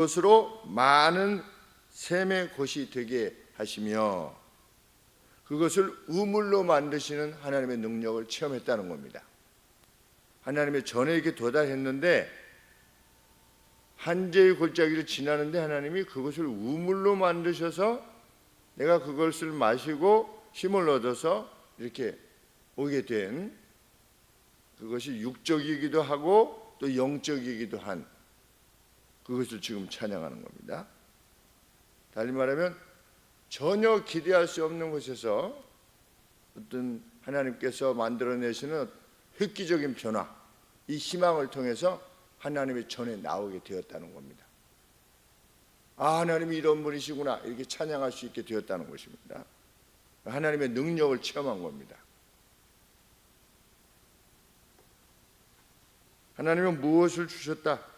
그것으로 많은 샘의 곳이 되게 하시며 그것을 우물로 만드시는 하나님의 능력을 체험했다는 겁니다. 하나님의 전에게 도달했는데 한재의 골짜기를 지나는데 하나님이 그것을 우물로 만드셔서 내가 그것을 마시고 힘을 얻어서 이렇게 오게 된, 그것이 육적이기도 하고 또 영적이기도 한 그것을 지금 찬양하는 겁니다. 달리 말하면 전혀 기대할 수 없는 곳에서 어떤 하나님께서 만들어내시는 획기적인 변화, 이 희망을 통해서 하나님의 전에 나오게 되었다는 겁니다. 아, 하나님이 이런 분이시구나, 이렇게 찬양할 수 있게 되었다는 것입니다. 하나님의 능력을 체험한 겁니다. 하나님은 무엇을 주셨다?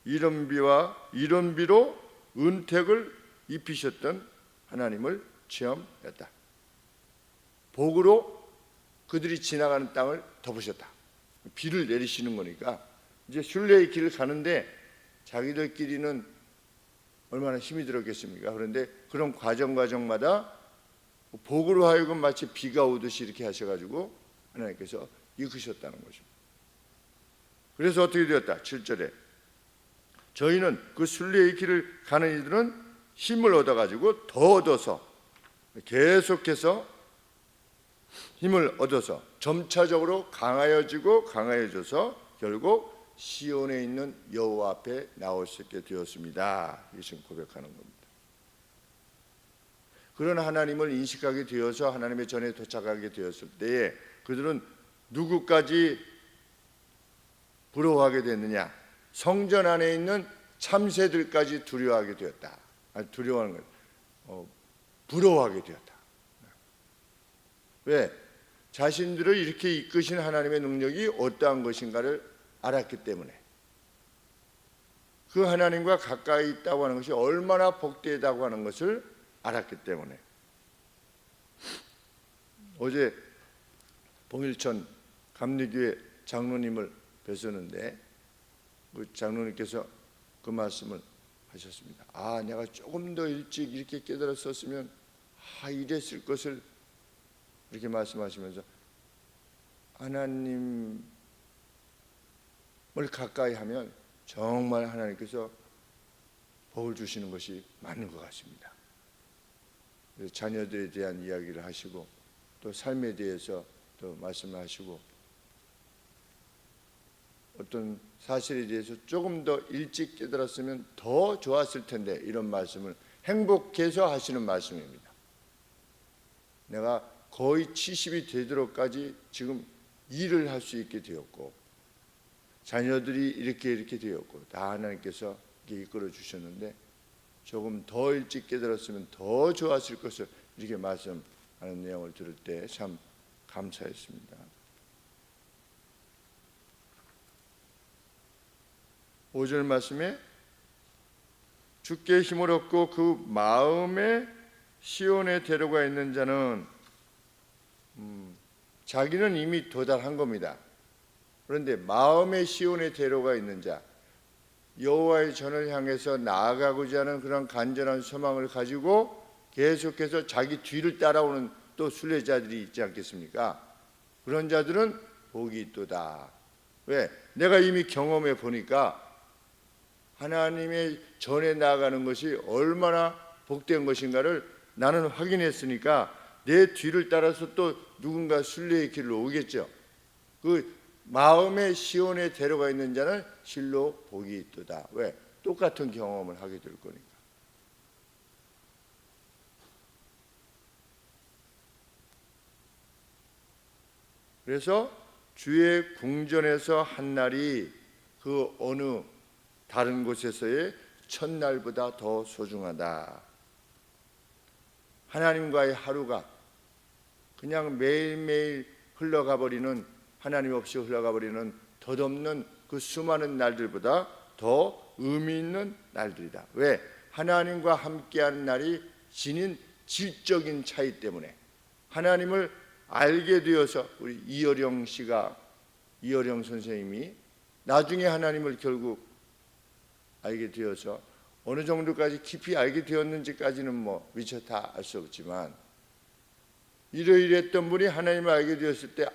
이런 비로 은택을 입히셨던 하나님을 체험했다. 복으로 그들이 지나가는 땅을 덮으셨다. 비를 내리시는 거니까 이제 순례의 길을 가는데 자기들끼리는 얼마나 힘이 들었겠습니까? 그런데 그런 과정마다 복으로 하여금 마치 비가 오듯이 이렇게 하셔가지고 하나님께서 이끄셨다는 것입니다. 그래서 어떻게 되었다? 7절에 저희는 그 순례의 길을 가는 이들은 힘을 얻어가지고 더 얻어서 계속해서 힘을 얻어서 점차적으로 강하여져서 결국 시온에 있는 여호와 앞에 나올 수 있게 되었습니다. 이것을 고백하는 겁니다. 그런 하나님을 인식하게 되어서 하나님의 전에 도착하게 되었을 때에 그들은 누구까지 부러워하게 됐느냐? 성전 안에 있는 참새들까지 두려워하게 되었다. 두려워하는 것, 부러워하게 되었다. 왜? 자신들을 이렇게 이끄신 하나님의 능력이 어떠한 것인가를 알았기 때문에, 그 하나님과 가까이 있다고 하는 것이 얼마나 복되다고 하는 것을 알았기 때문에. 어제 봉일천 감리교회 장로님을 뵀었는데 그 장로님께서 그 말씀을 하셨습니다. 아, 내가 조금 더 일찍 이렇게 깨달았었으면 이랬을 것을, 이렇게 말씀하시면서 하나님을 가까이 하면 정말 하나님께서 복을 주시는 것이 맞는 것 같습니다. 자녀들에 대한 이야기를 하시고 또 삶에 대해서 또 말씀하시고 어떤 사실에 대해서 조금 더 일찍 깨달았으면 더 좋았을 텐데, 이런 말씀을 행복해서 하시는 말씀입니다. 내가 거의 70이 되도록까지 지금 일을 할 수 있게 되었고 자녀들이 이렇게 되었고 다 하나님께서 이렇게 이끌어 주셨는데 조금 더 일찍 깨달았으면 더 좋았을 것을, 이렇게 말씀하는 내용을 들을 때 참 감사했습니다. 5절 말씀에 주께 힘을 얻고 그 마음에 시온에 데려가 있는 자는 자기는 이미 도달한 겁니다. 그런데 마음의 시온에 데려가 있는 자, 여호와의 전을 향해서 나아가고자 하는 그런 간절한 소망을 가지고 계속해서 자기 뒤를 따라오는 또 순례자들이 있지 않겠습니까? 그런 자들은 복이 있도다. 왜? 내가 이미 경험해 보니까 하나님의 전에 나아가는 것이 얼마나 복된 것인가를 나는 확인했으니까 내 뒤를 따라서 또 누군가 순례의 길로 오겠죠. 그 마음의 시온에 데려가 있는 자는 실로 복이 있도다. 왜? 똑같은 경험을 하게 될 거니까. 그래서 주의 궁전에서 한 날이 그 어느 다른 곳에서의 첫날보다 더 소중하다. 하나님과의 하루가 그냥 매일매일 흘러가 버리는, 하나님 없이 흘러가 버리는 덧없는 그 수많은 날들보다 더 의미 있는 날들이다. 왜? 하나님과 함께하는 날이 지닌 질적인 차이 때문에. 하나님을 알게 되어서 우리 이어령 선생님이 나중에 하나님을 결국 알게 되어서 어느 정도까지 깊이 알게 되었는지까지는 뭐 미처 다 알 수 없지만, 이러이러했던 분이 하나님을 알게 되었을 때,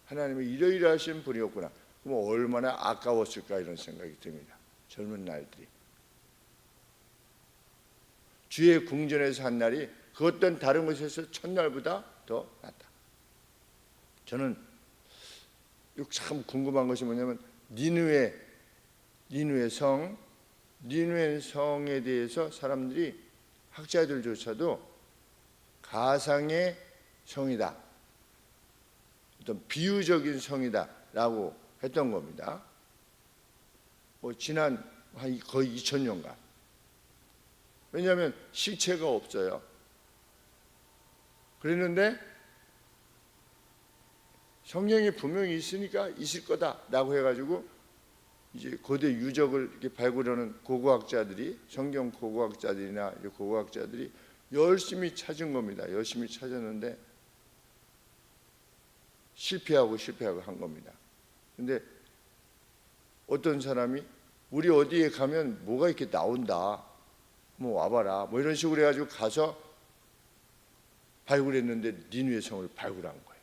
하나님은 이러이러하신 분이었구나. 그럼 얼마나 아까웠을까 이런 생각이 듭니다. 젊은 날들이. 주의 궁전에서 한 날이 그 어떤 다른 곳에서 첫날보다 더 낫다. 저는 참 궁금한 것이 뭐냐면 니느웨 성에 대해서 사람들이, 학자들조차도 가상의 성이다, 어떤 비유적인 성이다라고 했던 겁니다. 지난 거의 2000년간. 왜냐하면 실체가 없어요. 그랬는데 성경에 분명히 있으니까 있을 거다라고 해가지고 이제 고대 유적을 이렇게 발굴하는 고고학자들이, 성경 고고학자들이나 고고학자들이 열심히 찾은 겁니다. 열심히 찾았는데 실패하고 한 겁니다. 근데 어떤 사람이 우리 어디에 가면 뭐가 이렇게 나온다, 뭐 와봐라, 뭐 이런 식으로 해가지고 가서 발굴했는데 니느웨 성을 발굴한 거예요.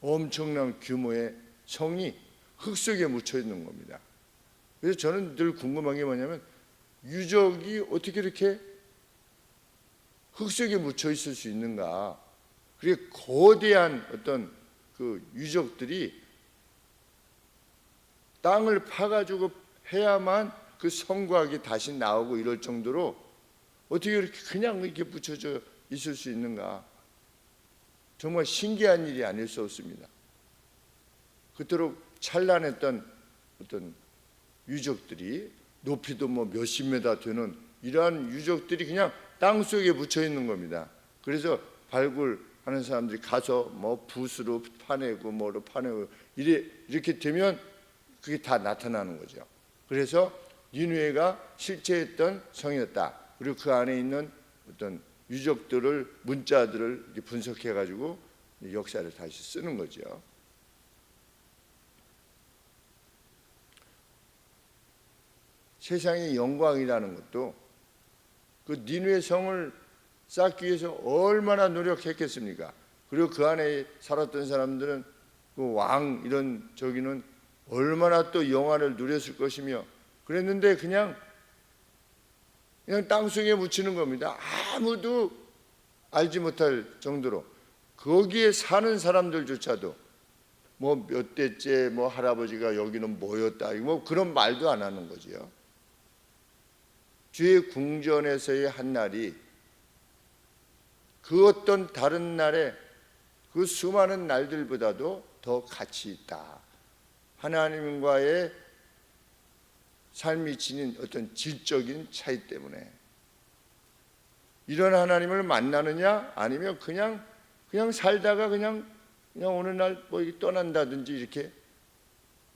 엄청난 규모의 성이 흙 속에 묻혀 있는 겁니다. 그래서 저는 늘 궁금한 게 뭐냐면, 유적이 어떻게 이렇게 흙 속에 묻혀 있을 수 있는가? 그게 거대한 어떤 그 유적들이 땅을 파가지고 해야만 그 성곽이 다시 나오고 이럴 정도로 어떻게 이렇게 그냥 이렇게 붙여져 있을 수 있는가? 정말 신기한 일이 아닐 수 없습니다. 그토록 찬란했던 어떤 유적들이, 높이도 뭐 몇십 메다 되는 이러한 유적들이 그냥 땅 속에 묻혀 있는 겁니다. 그래서 발굴하는 사람들이 가서 뭐 붓으로 파내고 뭐로 파내고 이렇게 되면 그게 다 나타나는 거죠. 그래서 니느웨가 실제했던 성이었다. 그리고 그 안에 있는 어떤 유적들을, 문자들을 분석해 가지고 역사를 다시 쓰는 거죠. 세상의 영광이라는 것도 그 니느웨 성을 쌓기 위해서 얼마나 노력했겠습니까? 그리고 그 안에 살았던 사람들은 그 왕 이런 저기는 얼마나 또 영화를 누렸을 것이며 그랬는데 그냥 땅속에 묻히는 겁니다. 아무도 알지 못할 정도로. 거기에 사는 사람들조차도 뭐 몇 대째 뭐 할아버지가 여기는 뭐였다, 뭐 그런 말도 안 하는 거지요. 주의 궁전에서의 한 날이 그 어떤 다른 날에 그 수많은 날들보다도 더 가치 있다. 하나님과의 삶이 지닌 어떤 질적인 차이 때문에 이런 하나님을 만나느냐, 아니면 그냥 살다가 그냥 어느 날 뭐 떠난다든지 이렇게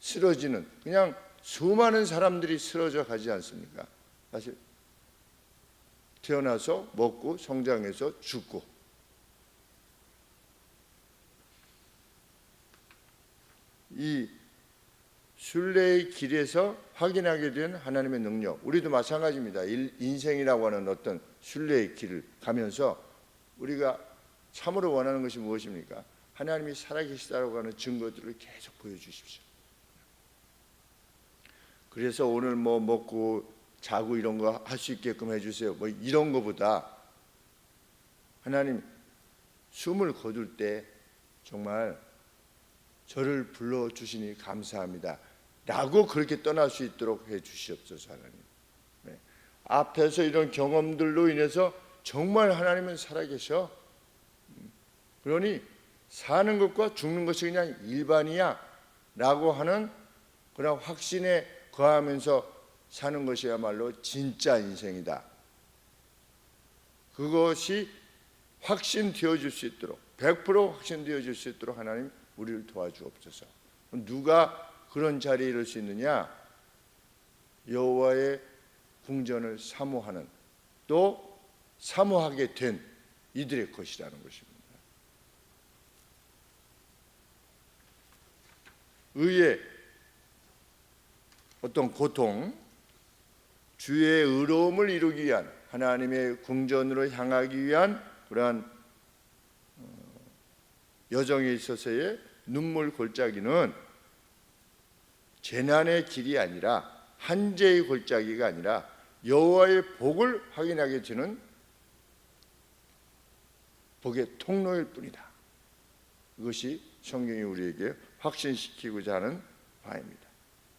쓰러지는, 그냥 수많은 사람들이 쓰러져 가지 않습니까? 사실 태어나서 먹고 성장해서 죽고, 이 순례의 길에서 확인하게 된 하나님의 능력, 우리도 마찬가지입니다. 인생이라고 하는 어떤 순례의 길을 가면서 우리가 참으로 원하는 것이 무엇입니까? 하나님이 살아계시다고 하는 증거들을 계속 보여주십시오. 그래서 오늘 뭐 먹고 자고 이런 거 할 수 있게끔 해주세요, 뭐 이런 거보다 하나님 숨을 거둘 때 정말 저를 불러주시니 감사합니다 라고 그렇게 떠날 수 있도록 해주시옵소서. 하나님, 네. 앞에서 이런 경험들로 인해서 정말 하나님은 살아계셔, 그러니 사는 것과 죽는 것이 그냥 일반이야 라고 하는 그런 확신에 거하면서 사는 것이야말로 진짜 인생이다. 그것이 확신되어질 수 있도록, 100% 확신되어질 수 있도록 하나님 우리를 도와주옵소서. 누가 그런 자리에 이를 수 있느냐? 여호와의 궁전을 사모하는, 또 사모하게 된 이들의 것이라는 것입니다. 의에 어떤 고통, 주의 의로움을 이루기 위한 하나님의 궁전으로 향하기 위한 그러한 여정에 있어서의 눈물 골짜기는 재난의 길이 아니라 한재의 골짜기가 아니라 여호와의 복을 확인하게 되는 복의 통로일 뿐이다. 이것이 성경이 우리에게 확신시키고자 하는 바입니다.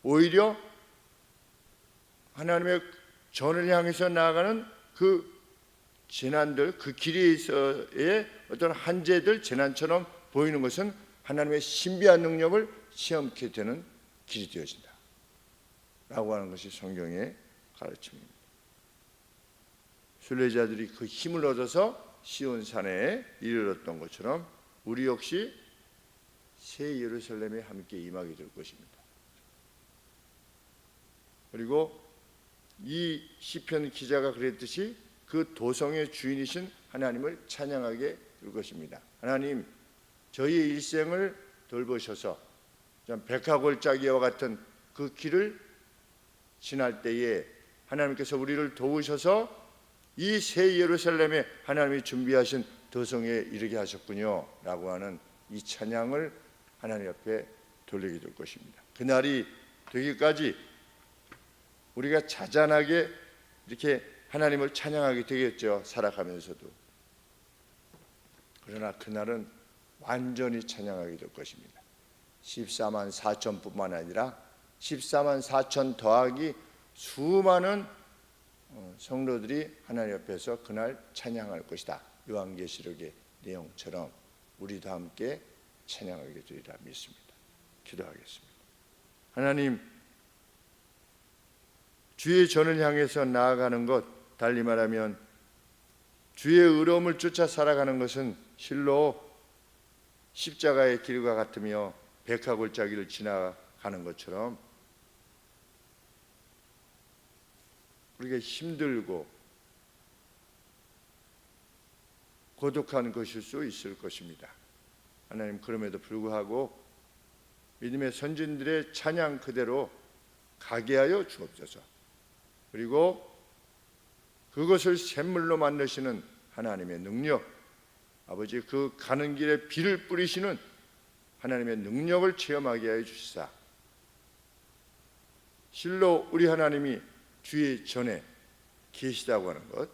오히려 하나님의 전을 향해서 나아가는 그 재난들, 그 길에 있어의 어떤 한재들, 재난처럼 보이는 것은 하나님의 신비한 능력을 시험케 되는 길이 되어진다 라고 하는 것이 성경의 가르침입니다. 순례자들이 그 힘을 얻어서 시온산에 이르렀던 것처럼 우리 역시 새 예루살렘에 함께 임하게 될 것입니다. 그리고 이 시편 기자가 그랬듯이 그 도성의 주인이신 하나님을 찬양하게 될 것입니다. 하나님, 저희의 일생을 돌보셔서 백합골짜기와 같은 그 길을 지날 때에 하나님께서 우리를 도우셔서 이 새 예루살렘에 하나님이 준비하신 도성에 이르게 하셨군요 라고 하는 이 찬양을 하나님 앞에 돌리게 될 것입니다. 그날이 되기까지 우리가 자잔하게 이렇게 하나님을 찬양하게 되겠죠, 살아가면서도. 그러나 그날은 완전히 찬양하게 될 것입니다. 14만 4천뿐만 아니라 14만 4천 더하기 수많은 성도들이 하나님 앞에서 그날 찬양할 것이다. 요한계시록의 내용처럼 우리도 함께 찬양하게 되리라 믿습니다. 기도하겠습니다. 하나님, 주의 전을 향해서 나아가는 것, 달리 말하면 주의 의로움을 쫓아 살아가는 것은 실로 십자가의 길과 같으며 백합골짜기를 지나가는 것처럼 우리가 힘들고 고독한 것일 수 있을 것입니다. 하나님, 그럼에도 불구하고 믿음의 선진들의 찬양 그대로 가게 하여 주옵소서. 그리고 그것을 샘물로 만드시는 하나님의 능력, 아버지, 그 가는 길에 비를 뿌리시는 하나님의 능력을 체험하게 하여 주시사 실로 우리 하나님이 주의 전에 계시다고 하는 것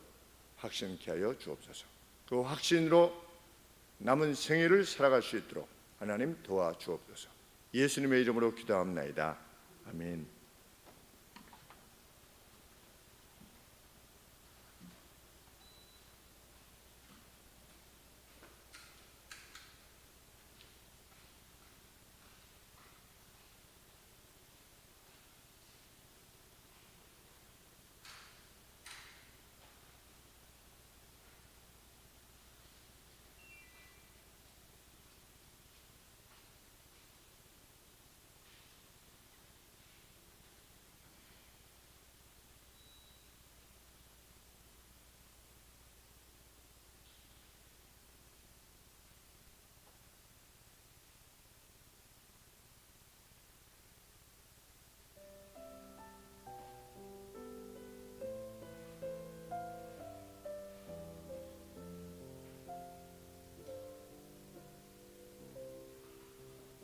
확신케 하여 주옵소서. 그 확신으로 남은 생애를 살아갈 수 있도록 하나님 도와주옵소서. 예수님의 이름으로 기도합나이다. 아멘.